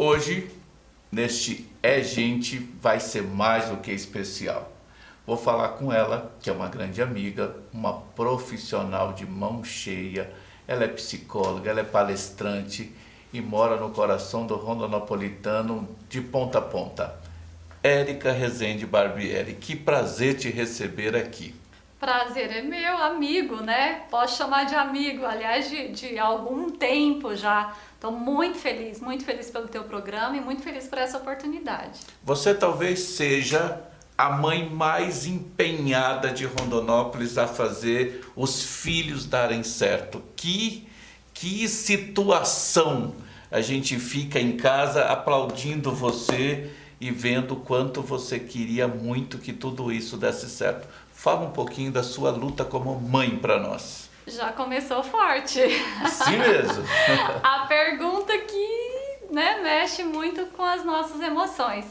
Hoje, neste É Gente, vai ser mais do que especial. Vou falar com ela, que é uma grande amiga, uma profissional de mão cheia. Ela é psicóloga, ela é palestrante e mora no coração do Rondonópolitano de ponta a ponta. Érica Rezende Barbieri, que prazer te receber aqui. Prazer é meu, amigo, né? Posso chamar de amigo, aliás, de algum tempo já. Estou muito feliz pelo teu programa e muito feliz por essa oportunidade. Você talvez seja a mãe mais empenhada de Rondonópolis a fazer os filhos darem certo. Que situação! A gente fica em casa aplaudindo você e vendo o quanto você queria muito que tudo isso desse certo. Fala um pouquinho da sua luta como mãe para nós. Já começou forte. Sim mesmo. A pergunta que, mexe muito com as nossas emoções.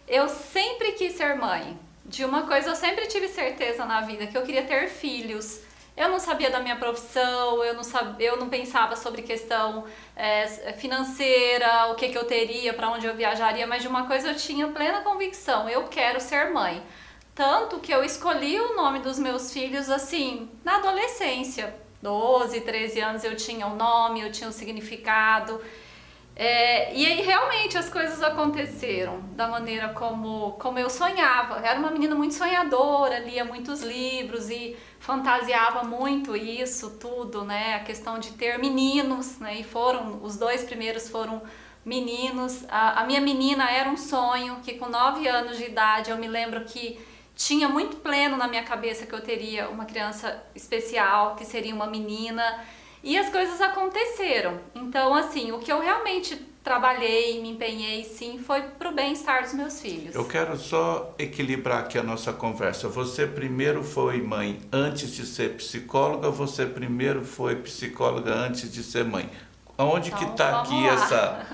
Eu sempre quis ser mãe. De uma coisa eu sempre tive certeza na vida, que eu queria ter filhos. Eu não sabia da minha profissão, eu não pensava sobre questão financeira, o que eu teria, para onde eu viajaria, mas de uma coisa eu tinha plena convicção, eu quero ser mãe. Tanto que eu escolhi o nome dos meus filhos assim, na adolescência. 12, 13 anos eu tinha um nome, eu tinha um significado. E aí realmente as coisas aconteceram da maneira como eu sonhava. Eu era uma menina muito sonhadora, lia muitos livros e fantasiava muito isso tudo, né? A questão de ter meninos, né? E os dois primeiros foram meninos. A minha menina era um sonho que com 9 anos de idade eu me lembro que tinha muito pleno na minha cabeça que eu teria uma criança especial, que seria uma menina. E as coisas aconteceram. Então, assim, o que eu realmente trabalhei, me empenhei, sim, foi pro bem-estar dos meus filhos. Eu quero só equilibrar aqui a nossa conversa. Você primeiro foi mãe antes de ser psicóloga, ou você primeiro foi psicóloga antes de ser mãe? Aonde Então, que está aqui essa...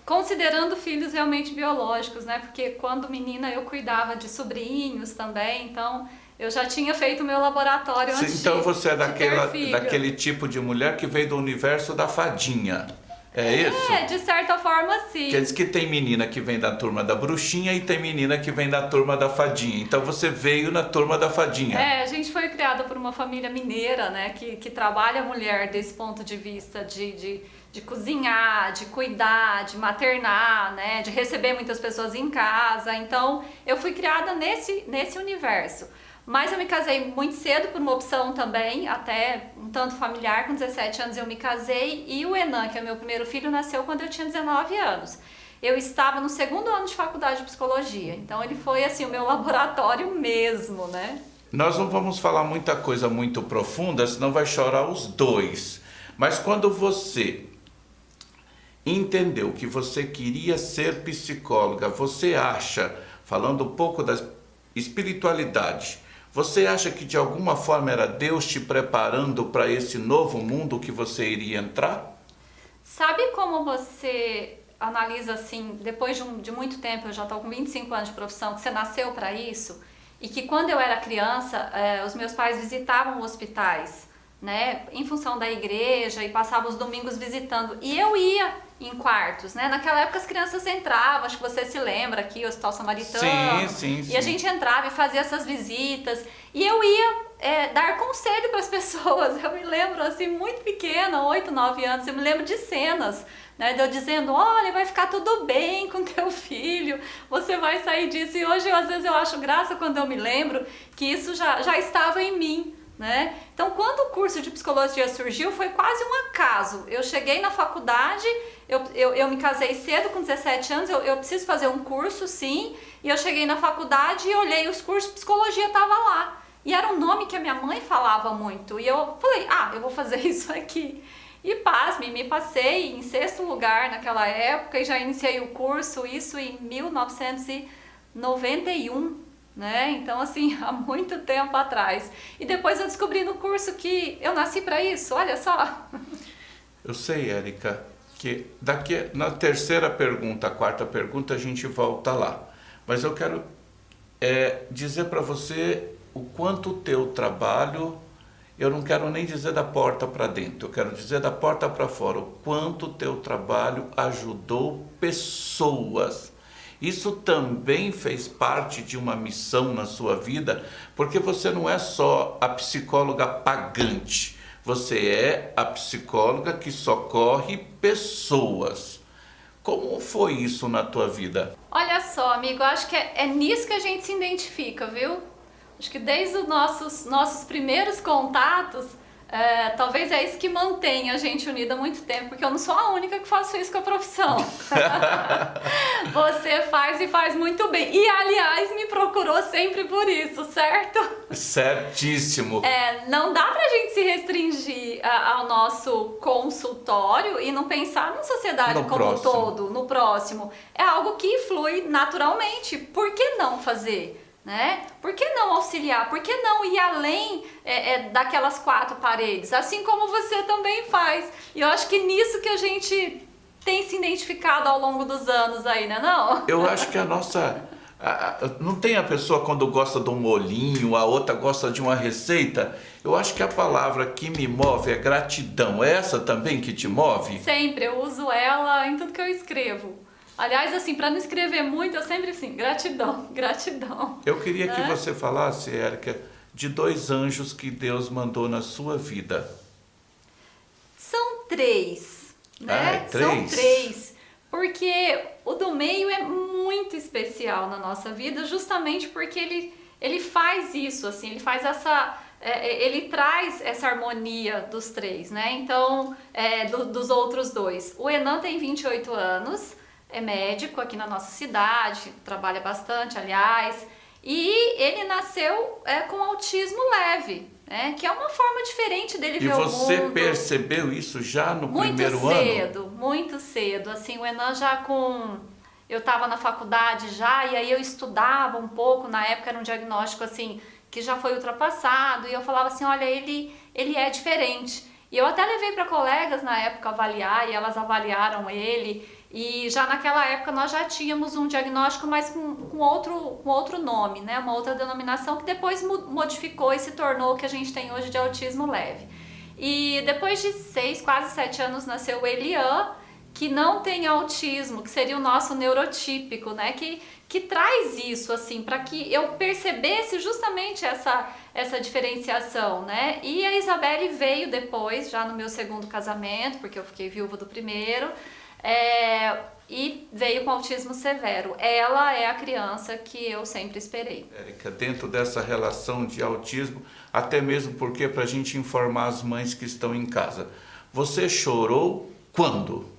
Considerando filhos realmente biológicos, né? Porque quando menina eu cuidava de sobrinhos também, então... Eu já tinha feito o meu laboratório antes Então você é de daquele tipo de mulher que veio do universo da fadinha, é isso? De certa forma sim. Quer dizer que tem menina que vem da turma da bruxinha e tem menina que vem da turma da fadinha. Então você veio na turma da fadinha. A gente foi criada por uma família mineira, né? Que trabalha a mulher desse ponto de vista de cozinhar, de cuidar, de maternar, né? De receber muitas pessoas em casa. Então eu fui criada nesse universo. Mas eu me casei muito cedo por uma opção também, até um tanto familiar, com 17 anos eu me casei e o Enan, que é meu primeiro filho, nasceu quando eu tinha 19 anos. Eu estava no 2º ano de faculdade de psicologia, então ele foi assim o meu laboratório mesmo, né? Nós não vamos falar muita coisa muito profunda, senão vai chorar os dois. Mas quando você entendeu que você queria ser psicóloga, você acha, falando um pouco da espiritualidade, você acha que de alguma forma era Deus te preparando para esse novo mundo que você iria entrar? Sabe como você analisa assim, depois de muito tempo, eu já estou com 25 anos de profissão, que você nasceu para isso? E que quando eu era criança, os meus pais visitavam hospitais, né, em função da igreja, e passavam os domingos visitando. E eu ia em quartos, né? Naquela época as crianças entravam, acho que você se lembra aqui, o Hospital Samaritano. Sim. E a gente entrava e fazia essas visitas. E eu ia dar conselho para as pessoas. Eu me lembro, assim, muito pequena, 8, 9 anos, eu me lembro de cenas, né? De eu dizendo, olha, vai ficar tudo bem com teu filho, você vai sair disso. E hoje, às vezes, eu acho graça quando eu me lembro que isso já estava em mim. Né? Então, quando o curso de psicologia surgiu, foi quase um acaso. Eu cheguei na faculdade, eu me casei cedo, com 17 anos, eu preciso fazer um curso, sim, e eu cheguei na faculdade e olhei os cursos, psicologia estava lá. E era um nome que a minha mãe falava muito, e eu falei, eu vou fazer isso aqui. E pasme, me passei em 6º lugar naquela época e já iniciei o curso, isso em 1991. Né? Então, assim, há muito tempo atrás. E depois eu descobri no curso que eu nasci para isso, olha só. Eu sei, Érica, que daqui na terceira pergunta, a 4ª pergunta, a gente volta lá. Mas eu quero dizer para você o quanto o teu trabalho eu não quero nem dizer da porta para dentro, eu quero dizer da porta para fora, o quanto o teu trabalho ajudou pessoas. Isso também fez parte de uma missão na sua vida, porque você não é só a psicóloga pagante, você é a psicóloga que socorre pessoas. Como foi isso na tua vida? Olha só, amigo, eu acho que é nisso que a gente se identifica, viu? Acho que desde os nossos primeiros contatos, talvez é isso que mantém a gente unida há muito tempo, porque eu não sou a única que faço isso com a profissão. Você faz e faz muito bem. E, aliás, me procurou sempre por isso, certo? Certíssimo. Não dá pra gente se restringir ao nosso consultório e não pensar na sociedade No como próximo. um todo, no próximo. É algo que flui naturalmente. Por que não fazer? Né? Por que não auxiliar? Por que não ir além daquelas quatro paredes? Assim como você também faz. E eu acho que nisso que a gente tem se identificado ao longo dos anos aí, né? Não? Eu acho que não tem a pessoa quando gosta de um molhinho, a outra gosta de uma receita. Eu acho que a palavra que me move é gratidão. É essa também que te move? Sempre, eu uso ela em tudo que eu escrevo. Aliás, assim, para não escrever muito, eu sempre assim, gratidão, gratidão. Eu queria que Né? você falasse, Érica, de 2 anjos que Deus mandou na sua vida. São 3, né? É 3? São 3, porque o do meio é muito especial na nossa vida, justamente porque ele faz isso, assim, ele faz ele traz essa harmonia dos 3, né? Então, dos outros 2. O Enan tem 28 anos, é médico aqui na nossa cidade, trabalha bastante, aliás, e ele nasceu com autismo leve, né? Que é uma forma diferente dele ver o mundo. E você percebeu isso já no primeiro ano? Muito cedo. Assim, o Enan eu estava na faculdade já, e aí eu estudava um pouco, na época era um diagnóstico assim, que já foi ultrapassado, e eu falava assim, olha, ele é diferente. E eu até levei para colegas na época avaliar, e elas avaliaram ele, e já naquela época nós já tínhamos um diagnóstico, mas com outro nome, né? Uma outra denominação que depois modificou e se tornou o que a gente tem hoje de autismo leve. E depois de 6, quase 7 anos nasceu o Elian, que não tem autismo, que seria o nosso neurotípico, né? Que traz isso, assim, para que eu percebesse justamente essa diferenciação, né? E a Isabelle veio depois, já no meu segundo casamento, porque eu fiquei viúva do primeiro, e veio com autismo severo. Ela é a criança que eu sempre esperei. Érica, dentro dessa relação de autismo, até mesmo porque para a gente informar as mães que estão em casa, você chorou quando?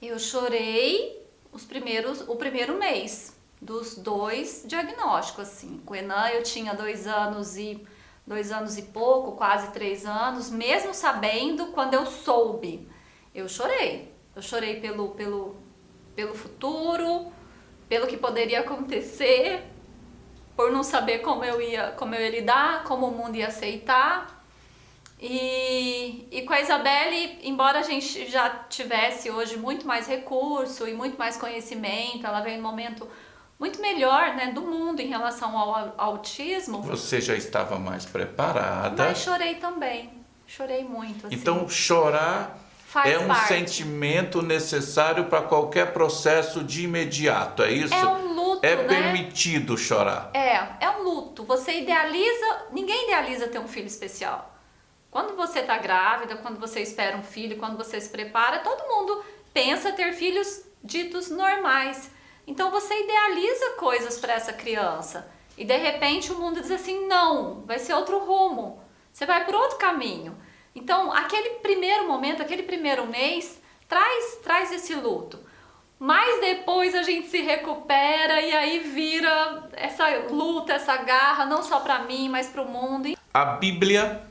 Eu chorei o primeiro mês dos 2 diagnósticos, assim. Com o Enan eu tinha 2 anos e pouco, quase 3 anos, mesmo sabendo, quando eu soube, eu chorei. Eu chorei pelo futuro, pelo que poderia acontecer, por não saber como eu ia lidar, como o mundo ia aceitar. E com a Isabelle, embora a gente já tivesse hoje muito mais recurso e muito mais conhecimento, ela veio num momento muito melhor, né, do mundo em relação ao autismo. Você já estava mais preparada. Mas chorei também, chorei muito. Assim. Então chorar Faz um parte. sentimento necessário para qualquer processo de imediato, é isso? É um luto, É né? permitido chorar. É um luto. Ninguém idealiza ter um filho especial. Quando você está grávida, quando você espera um filho, quando você se prepara, todo mundo pensa ter filhos ditos normais. Então você idealiza coisas para essa criança. E de repente o mundo diz assim, não, vai ser outro rumo. Você vai por outro caminho. Então aquele primeiro momento, aquele primeiro mês, traz esse luto. Mas depois a gente se recupera e aí vira essa luta, essa garra, não só para mim, mas para o mundo. A Bíblia,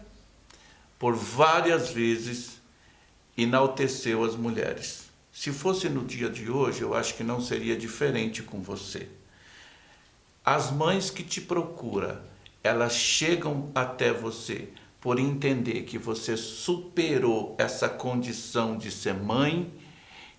por várias vezes, enalteceu as mulheres. Se fosse no dia de hoje, eu acho que não seria diferente com você. As mães que te procuram, elas chegam até você por entender que você superou essa condição de ser mãe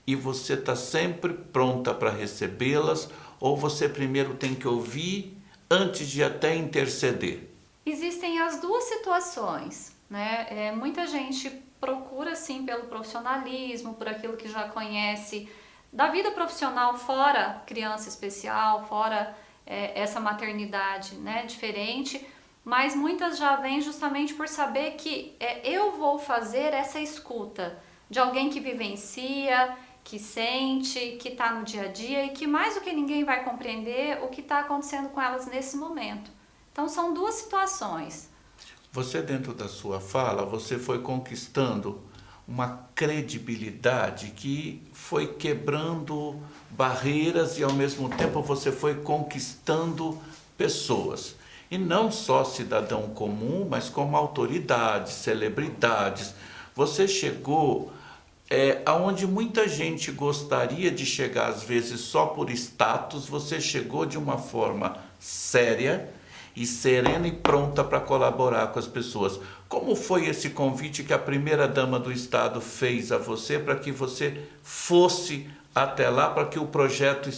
e você está sempre pronta para recebê-las, ou você primeiro tem que ouvir antes de até interceder? Existem as duas situações, né? Muita gente procura, sim, pelo profissionalismo, por aquilo que já conhece da vida profissional fora criança especial, fora essa maternidade, né, diferente, mas muitas já vêm justamente por saber que eu vou fazer essa escuta de alguém que vivencia, que sente, que está no dia a dia e que mais do que ninguém vai compreender o que está acontecendo com elas nesse momento. Então são duas situações. Você, dentro da sua fala, você foi conquistando uma credibilidade que foi quebrando barreiras e, ao mesmo tempo, você foi conquistando pessoas. E não só cidadão comum, mas como autoridades, celebridades. Você chegou aonde muita gente gostaria de chegar, às vezes só por status. Você chegou de uma forma séria e serena e pronta para colaborar com as pessoas. Como foi esse convite que a primeira-dama do Estado fez a você para que você fosse até lá, para que o projeto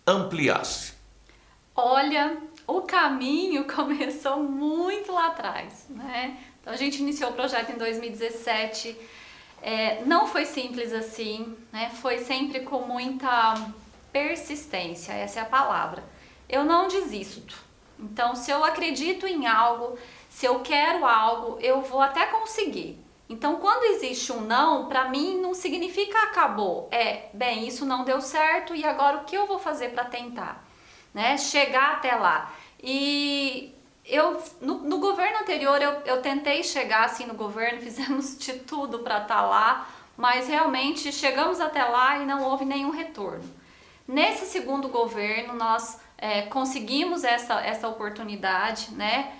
ampliasse? Olha, o caminho começou muito lá atrás, né? Então a gente iniciou o projeto em 2017. Não foi simples assim, né? Foi sempre com muita persistência, essa é a palavra. Eu não desisto. Então, se eu acredito em algo, se eu quero algo, eu vou até conseguir. Então, quando existe um não, para mim não significa acabou. Bem, isso não deu certo e agora o que eu vou fazer para tentar, né? Chegar até lá. E no governo anterior eu tentei chegar assim no governo, fizemos de tudo para estar lá, mas realmente chegamos até lá e não houve nenhum retorno. Nesse segundo governo nós conseguimos essa oportunidade, né?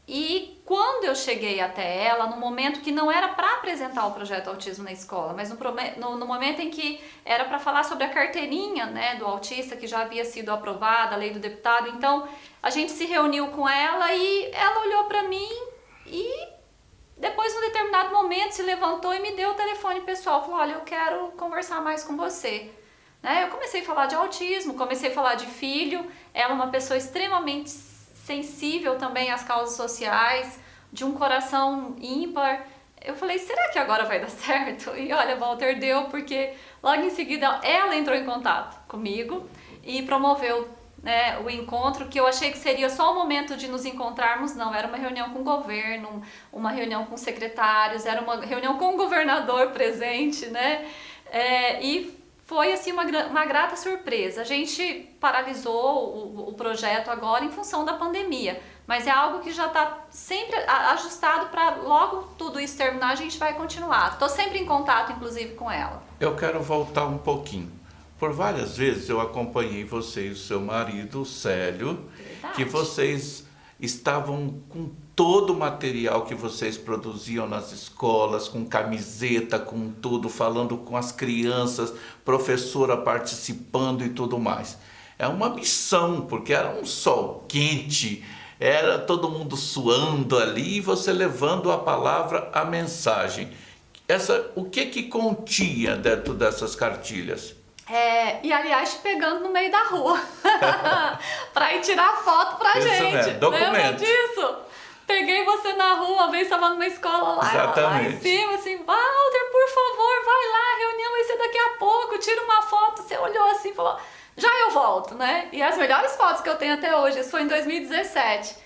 E quando eu cheguei até ela, no momento que não era para apresentar o projeto Autismo na Escola, mas no momento em que era para falar sobre a carteirinha, né, do autista, que já havia sido aprovada, a lei do deputado, então a gente se reuniu com ela e ela olhou para mim e depois, num determinado momento, se levantou e me deu o telefone pessoal, falou: olha, eu quero conversar mais com você. Eu comecei a falar de autismo, comecei a falar de filho, ela é uma pessoa extremamente sensível também às causas sociais, de um coração ímpar. Eu falei, será que agora vai dar certo? E olha, Walter, deu, porque logo em seguida ela entrou em contato comigo e promoveu, né, o encontro, que eu achei que seria só o momento de nos encontrarmos. Não, era uma reunião com o governo, uma reunião com secretários, era uma reunião com o governador presente, né? E foi assim uma grata surpresa. A gente paralisou o projeto agora em função da pandemia, mas é algo que já está sempre ajustado para logo tudo isso terminar, a gente vai continuar. Estou sempre em contato, inclusive, com ela. Eu quero voltar um pouquinho. Por várias vezes eu acompanhei você e o seu marido, o Célio, Verdade. que vocês estavam com todo o material que vocês produziam nas escolas, com camiseta, com tudo, falando com as crianças, professora participando e tudo mais. É uma missão, porque era um sol quente, era todo mundo suando ali e você levando a palavra, a mensagem. O que continha dentro dessas cartilhas? E aliás, te pegando no meio da rua pra ir tirar foto pra Isso gente. mesmo, documento. Lembra disso? Peguei você na rua, uma vez estava numa escola lá em cima, assim, Walter, por favor, vai lá, a reunião vai ser daqui a pouco, tira uma foto. Você olhou assim e falou, já eu volto, né? E as melhores fotos que eu tenho até hoje, isso foi em 2017.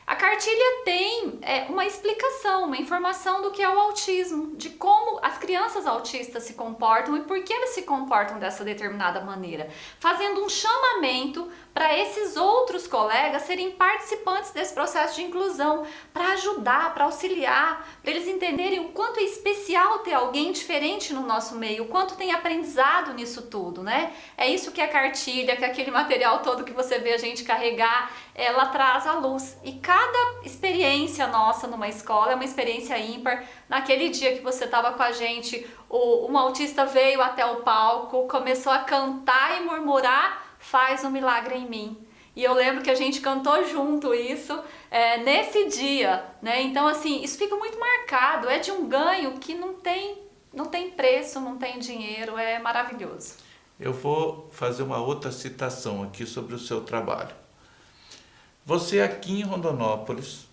A cartilha tem uma explicação, uma informação do que é o autismo, de como as crianças autistas se comportam e por que eles se comportam dessa determinada maneira, fazendo um chamamento para esses outros colegas serem participantes desse processo de inclusão, para ajudar, para auxiliar, para eles entenderem o quanto é especial ter alguém diferente no nosso meio, o quanto tem aprendizado nisso tudo, né? É isso que a cartilha, que aquele material todo que você vê a gente carregar, ela traz à luz. E cada experiência nossa numa escola é uma experiência ímpar. Naquele dia que você estava com a gente, um autista veio até o palco, começou a cantar e murmurar, faz um milagre em mim. E eu lembro que a gente cantou junto isso nesse dia, né? Então, assim, isso fica muito marcado, é de um ganho que não tem preço, não tem dinheiro, é maravilhoso. Eu vou fazer uma outra citação aqui sobre o seu trabalho. Você aqui em Rondonópolis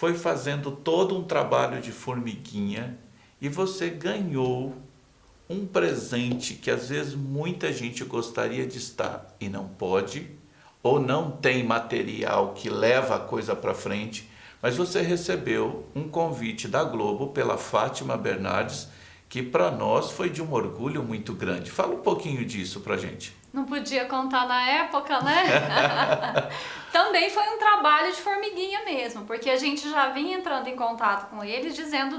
foi fazendo todo um trabalho de formiguinha e você ganhou um presente que às vezes muita gente gostaria de estar e não pode, ou não tem material que leva a coisa para frente, mas você recebeu um convite da Globo pela Fátima Bernardes, que para nós foi de um orgulho muito grande. Fala um pouquinho disso para gente. Não podia contar na época, né? Também foi um trabalho de formiguinha mesmo, porque a gente já vinha entrando em contato com eles dizendo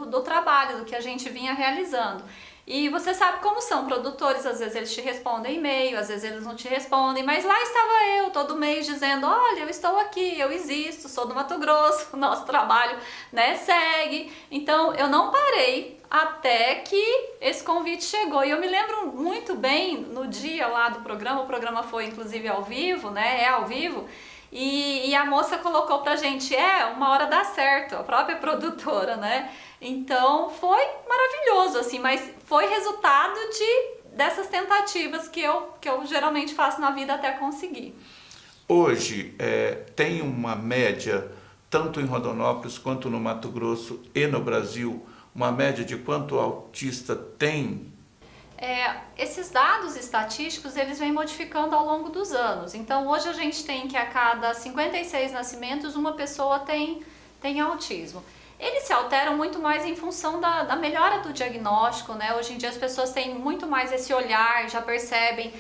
do trabalho, do que a gente vinha realizando. E você sabe como são produtores, às vezes eles te respondem e-mail, às vezes eles não te respondem, mas lá estava eu todo mês dizendo, olha, eu estou aqui, eu existo, sou do Mato Grosso, o nosso trabalho, né, segue. Então eu não parei até que esse convite chegou. E eu me lembro muito bem no dia lá do programa, o programa foi inclusive ao vivo, né, é ao vivo, e a moça colocou pra gente, uma hora dá certo, a própria produtora, né? Então foi maravilhoso, assim, mas foi resultado dessas tentativas que eu geralmente faço na vida até conseguir. Hoje tem uma média, tanto em Rondonópolis quanto no Mato Grosso e no Brasil, uma média de quanto o autista tem? Esses dados estatísticos, eles vêm modificando ao longo dos anos. Então, hoje a gente tem que a cada 56 nascimentos, uma pessoa tem autismo. Eles se alteram muito mais em função da melhora do diagnóstico, né? Hoje em dia as pessoas têm muito mais esse olhar, já percebem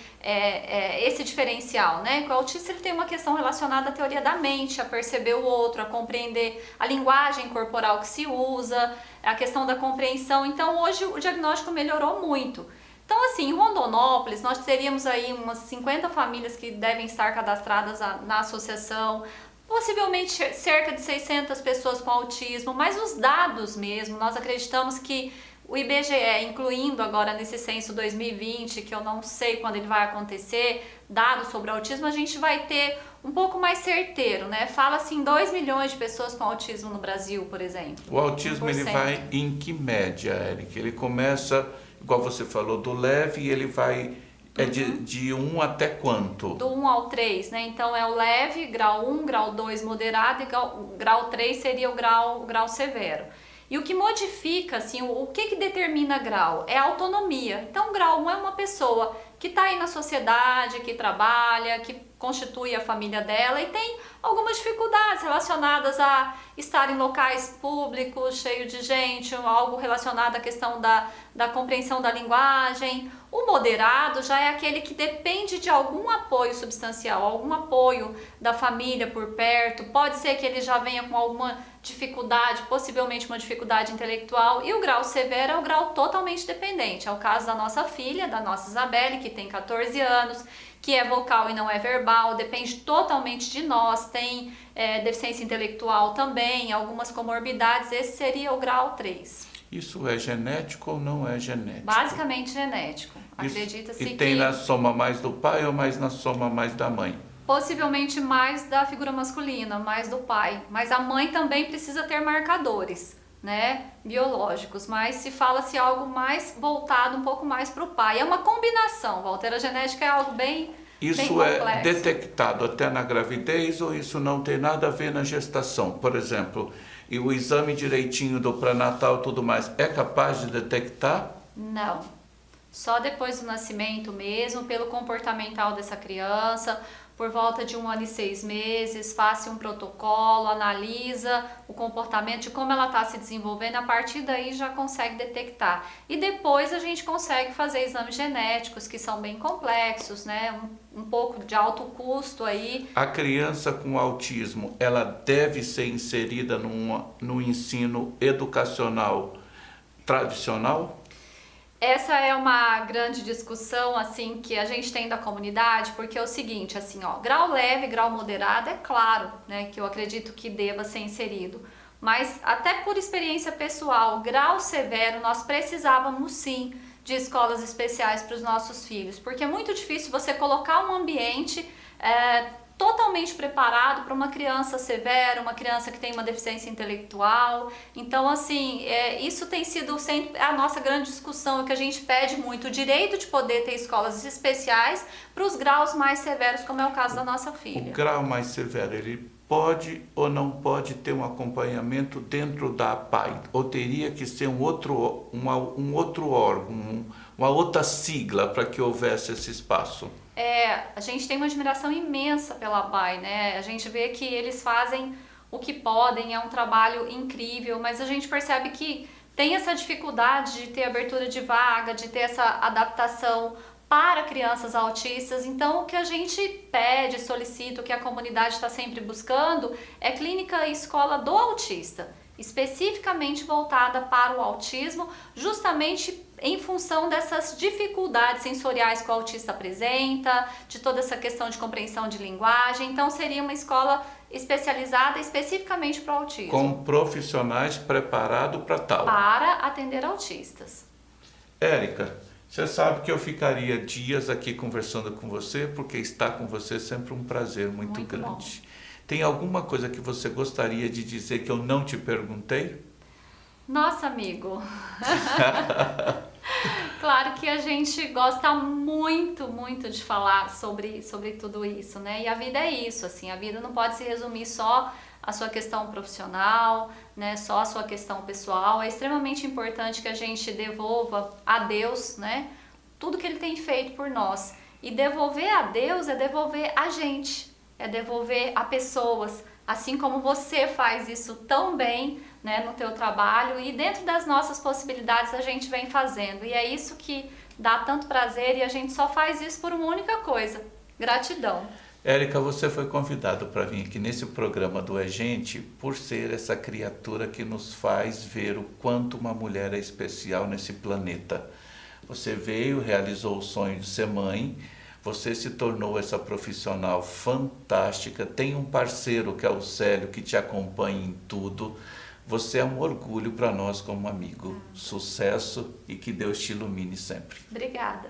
esse diferencial, né? O autista ele tem uma questão relacionada à teoria da mente, a perceber o outro, a compreender a linguagem corporal que se usa, a questão da compreensão. Então, hoje o diagnóstico melhorou muito. Então, assim, em Rondonópolis, nós teríamos aí umas 50 famílias que devem estar cadastradas na associação, possivelmente cerca de 600 pessoas com autismo, mas os dados mesmo, nós acreditamos que o IBGE, incluindo agora nesse censo 2020, que eu não sei quando ele vai acontecer, dados sobre autismo, a gente vai ter um pouco mais certeiro, né? Fala-se em 2 milhões de pessoas com autismo no Brasil, por exemplo. O autismo 1%. Ele vai em que média, Eric? Ele começa, igual você falou, do leve e ele vai de 1 até quanto? Do 1 ao 3, né? Então é o leve, grau 1, grau 2 moderado e grau 3 seria o grau severo. E o que modifica, assim, o que determina grau? É a autonomia. Então, grau 1 é uma pessoa que está aí na sociedade, que trabalha, que constitui a família dela e tem algumas dificuldades relacionadas a estar em locais públicos, cheio de gente, algo relacionado à questão da compreensão da linguagem. O moderado já é aquele que depende de algum apoio substancial, algum apoio da família por perto. Pode ser que ele já venha com alguma dificuldade, possivelmente uma dificuldade intelectual. E o grau severo é o grau totalmente dependente. É o caso da nossa filha, da nossa Isabelle, que tem 14 anos, que é vocal e não é verbal, depende totalmente de nós, tem deficiência intelectual também, algumas comorbidades. Esse seria o grau 3. Isso é genético ou não é genético? Basicamente genético. Acredita-se que... E tem na soma mais do pai ou mais na soma mais da mãe? Possivelmente mais da figura masculina, mais do pai. Mas a mãe também precisa ter marcadores, né, biológicos. Mas se fala-se algo mais voltado um pouco mais para o pai. É uma combinação, Walter. A genética é algo bem Isso complexo. É detectado até na gravidez ou isso não tem nada a ver na gestação? Por exemplo, e o exame direitinho do pré-natal e tudo mais, é capaz de detectar? Não. Só depois do nascimento mesmo, pelo comportamental dessa criança, por volta de 1 ano e 6 meses, faz um protocolo, analisa o comportamento de como ela está se desenvolvendo, a partir daí já consegue detectar. E depois a gente consegue fazer exames genéticos, que são bem complexos, né? Um pouco de alto custo aí. A criança com autismo, ela deve ser inserida no ensino educacional tradicional? Essa é uma grande discussão, assim, que a gente tem da comunidade, porque é o seguinte, assim, ó, grau leve, grau moderado, é claro, né, que eu acredito que deva ser inserido, mas até por experiência pessoal, grau severo, nós precisávamos sim de escolas especiais para os nossos filhos, porque é muito difícil você colocar um ambiente totalmente preparado para uma criança severa, uma criança que tem uma deficiência intelectual. Então, assim, isso tem sido sempre a nossa grande discussão, que a gente pede muito, o direito de poder ter escolas especiais para os graus mais severos, como é o caso da nossa filha. O grau mais severo, ele pode ou não pode ter um acompanhamento dentro da APAI? Ou teria que ser um outro órgão, uma outra sigla para que houvesse esse espaço? A gente tem uma admiração imensa pela APAI, né? A gente vê que eles fazem o que podem, é um trabalho incrível, mas a gente percebe que tem essa dificuldade de ter abertura de vaga, de ter essa adaptação para crianças autistas. Então, o que a gente pede, solicita, o que a comunidade está sempre buscando é clínica e escola do autista, especificamente voltada para o autismo, justamente em função dessas dificuldades sensoriais que o autista apresenta, de toda essa questão de compreensão de linguagem. Então, seria uma escola especializada especificamente para o autismo. Com profissionais preparados para tal. Para atender autistas. Érica, você sabe que eu ficaria dias aqui conversando com você, porque estar com você é sempre um prazer muito grande. Bom. Tem alguma coisa que você gostaria de dizer que eu não te perguntei? Nossa, amigo. Claro que a gente gosta muito, muito de falar sobre tudo isso, né? E a vida é isso, assim, a vida não pode se resumir só à sua questão profissional, né? Só à sua questão pessoal. É extremamente importante que a gente devolva a Deus, né? Tudo que Ele tem feito por nós. E devolver a Deus é devolver a gente, é devolver a pessoas, assim como você faz isso tão bem, né, no teu trabalho, e dentro das nossas possibilidades a gente vem fazendo, e é isso que dá tanto prazer, e a gente só faz isso por uma única coisa: gratidão. Érica, você foi convidada para vir aqui nesse programa do É Gente por ser essa criatura que nos faz ver o quanto uma mulher é especial nesse planeta. Você veio, realizou o sonho de ser mãe, você se tornou essa profissional fantástica, tem um parceiro que é o Célio, que te acompanha em tudo. Você é um orgulho para nós como amigo. Sucesso e que Deus te ilumine sempre. Obrigada.